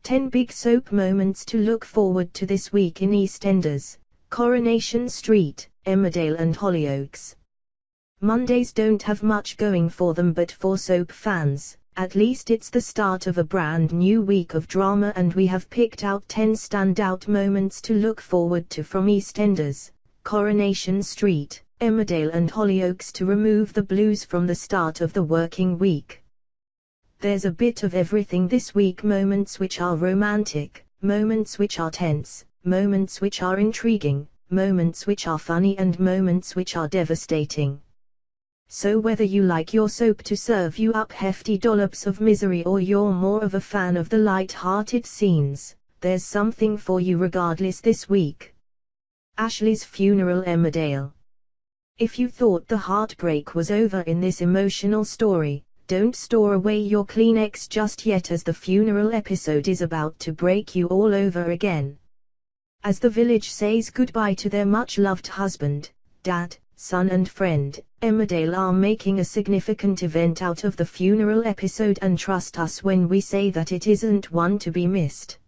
10 big soap moments to look forward to this week in EastEnders, Coronation Street, Emmerdale and Hollyoaks. Mondays don't have much going for them, but for soap fans, at least it's the start of a brand new week of drama, and we have picked out 10 standout moments to look forward to from EastEnders, Coronation Street, Emmerdale and Hollyoaks to remove the blues from the start of the working week. There's a bit of everything this week: moments which are romantic, moments which are tense, moments which are intriguing, moments which are funny, and moments which are devastating. So whether you like your soap to serve you up hefty dollops of misery, or you're more of a fan of the light-hearted scenes, there's something for you regardless this week. Ashley's funeral. Emmerdale. If you thought the heartbreak was over in this emotional story, don't store away your Kleenex just yet, as the funeral episode is about to break you all over again. As the village says goodbye to their much-loved husband, dad, son and friend, Emmerdale are making a significant event out of the funeral episode, and trust us when we say that it isn't one to be missed.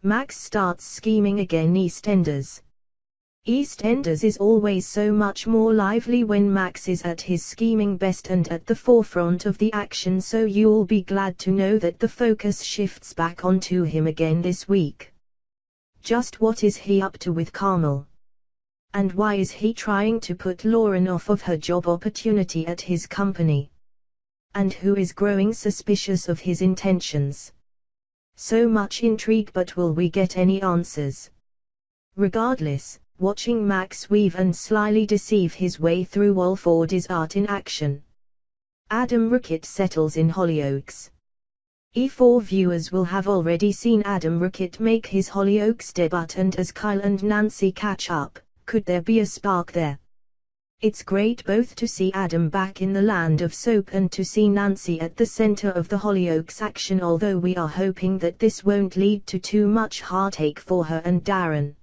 Max starts scheming again. EastEnders. EastEnders is always so much more lively when Max is at his scheming best and at the forefront of the action, so you'll be glad to know that the focus shifts back onto him again this week. Just what is he up to with Carmel? And why is he trying to put Lauren off of her job opportunity at his company? And who is growing suspicious of his intentions? So much intrigue, but will we get any answers? Regardless, watching Max weave and slyly deceive his way through Walford is art in action. Adam Rocket settles in Hollyoaks. E4 viewers will have already seen Adam Rocket make his Hollyoaks debut, and as Kyle and Nancy catch up, could there be a spark there? It's great both to see Adam back in the land of soap and to see Nancy at the center of the Hollyoaks action, although we are hoping that this won't lead to too much heartache for her and Darren.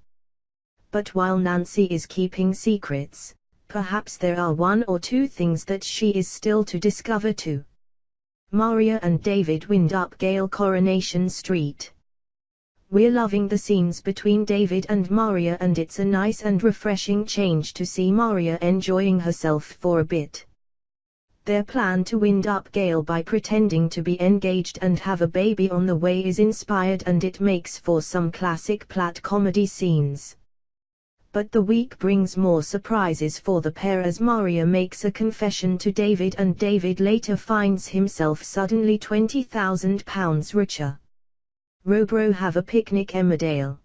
But while Nancy is keeping secrets, perhaps there are one or two things that she is still to discover too. Maria and David wind up Gale. Coronation Street. We're loving the scenes between David and Maria, and it's a nice and refreshing change to see Maria enjoying herself for a bit. Their plan to wind up Gale by pretending to be engaged and have a baby on the way is inspired, and it makes for some classic Platt comedy scenes. But the week brings more surprises for the pair as Maria makes a confession to David, and David later finds himself suddenly £20,000 richer. Robro have a picnic. Emmerdale.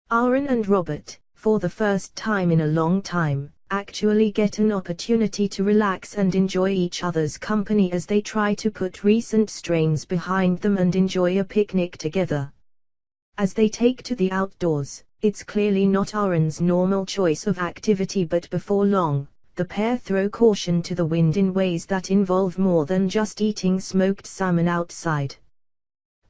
Aaron and Robert, for the first time in a long time, actually get an opportunity to relax and enjoy each other's company as they try to put recent strains behind them and enjoy a picnic together. As they take to the outdoors, it's clearly not Aaron's normal choice of activity, but before long, the pair throw caution to the wind in ways that involve more than just eating smoked salmon outside.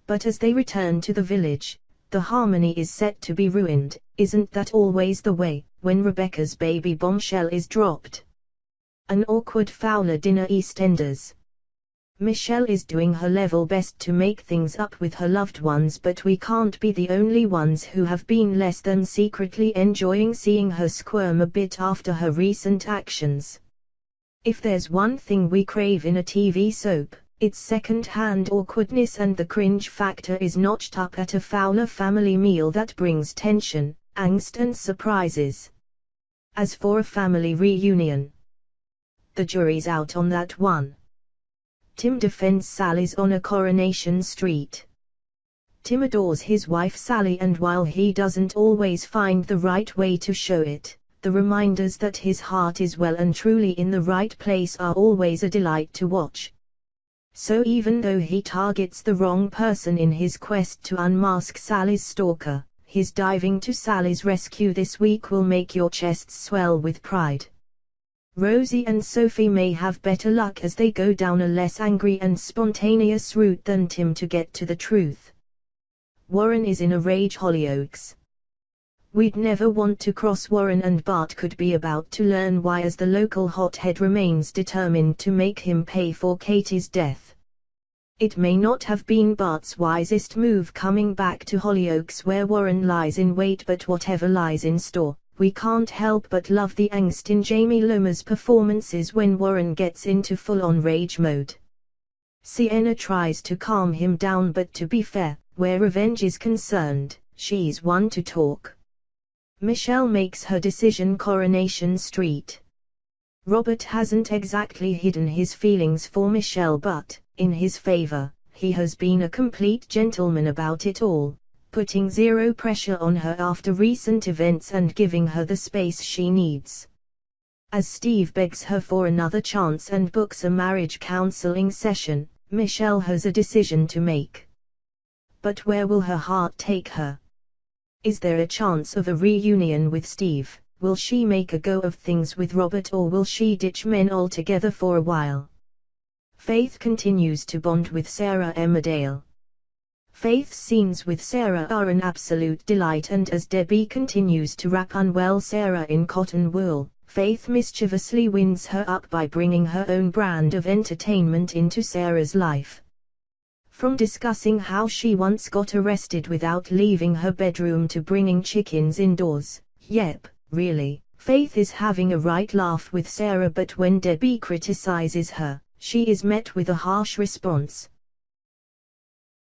But as they return to the village, the harmony is set to be ruined. Isn't that always the way, when Rebecca's baby bombshell is dropped? An awkward Fowler dinner. EastEnders. Michelle is doing her level best to make things up with her loved ones, but we can't be the only ones who have been less than secretly enjoying seeing her squirm a bit after her recent actions. If there's one thing we crave in a TV soap, it's second-hand awkwardness, and the cringe factor is notched up at a Fowler family meal that brings tension, angst and surprises. As for a family reunion, the jury's out on that one. Tim defends Sally's honor. Coronation Street. Tim adores his wife Sally, and while he doesn't always find the right way to show it, the reminders that his heart is well and truly in the right place are always a delight to watch. So even though he targets the wrong person in his quest to unmask Sally's stalker, his diving to Sally's rescue this week will make your chests swell with pride. Rosie and Sophie may have better luck as they go down a less angry and spontaneous route than Tim to get to the truth. Warren is in a rage. Hollyoaks. We'd never want to cross Warren, and Bart could be about to learn why, as the local hothead remains determined to make him pay for Katie's death. It may not have been Bart's wisest move coming back to Hollyoaks where Warren lies in wait, but whatever lies in store, we can't help but love the angst in Jamie Loma's performances when Warren gets into full-on rage mode. Sienna tries to calm him down, but to be fair, where revenge is concerned, she's one to talk. Michelle makes her decision: Coronation Street. Robert hasn't exactly hidden his feelings for Michelle, but, in his favor, he has been a complete gentleman about it all, putting zero pressure on her after recent events and giving her the space she needs. As Steve begs her for another chance and books a marriage counseling session, Michelle has a decision to make. But where will her heart take her? Is there a chance of a reunion with Steve? Will she make a go of things with Robert, or will she ditch men altogether for a while? Faith continues to bond with Sarah Emmerdale. Faith's scenes with Sarah are an absolute delight, and as Debbie continues to wrap unwell Sarah in cotton wool, Faith mischievously winds her up by bringing her own brand of entertainment into Sarah's life. From discussing how she once got arrested without leaving her bedroom to bringing chickens indoors, yep, really, Faith is having a right laugh with Sarah, but when Debbie criticizes her, she is met with a harsh response: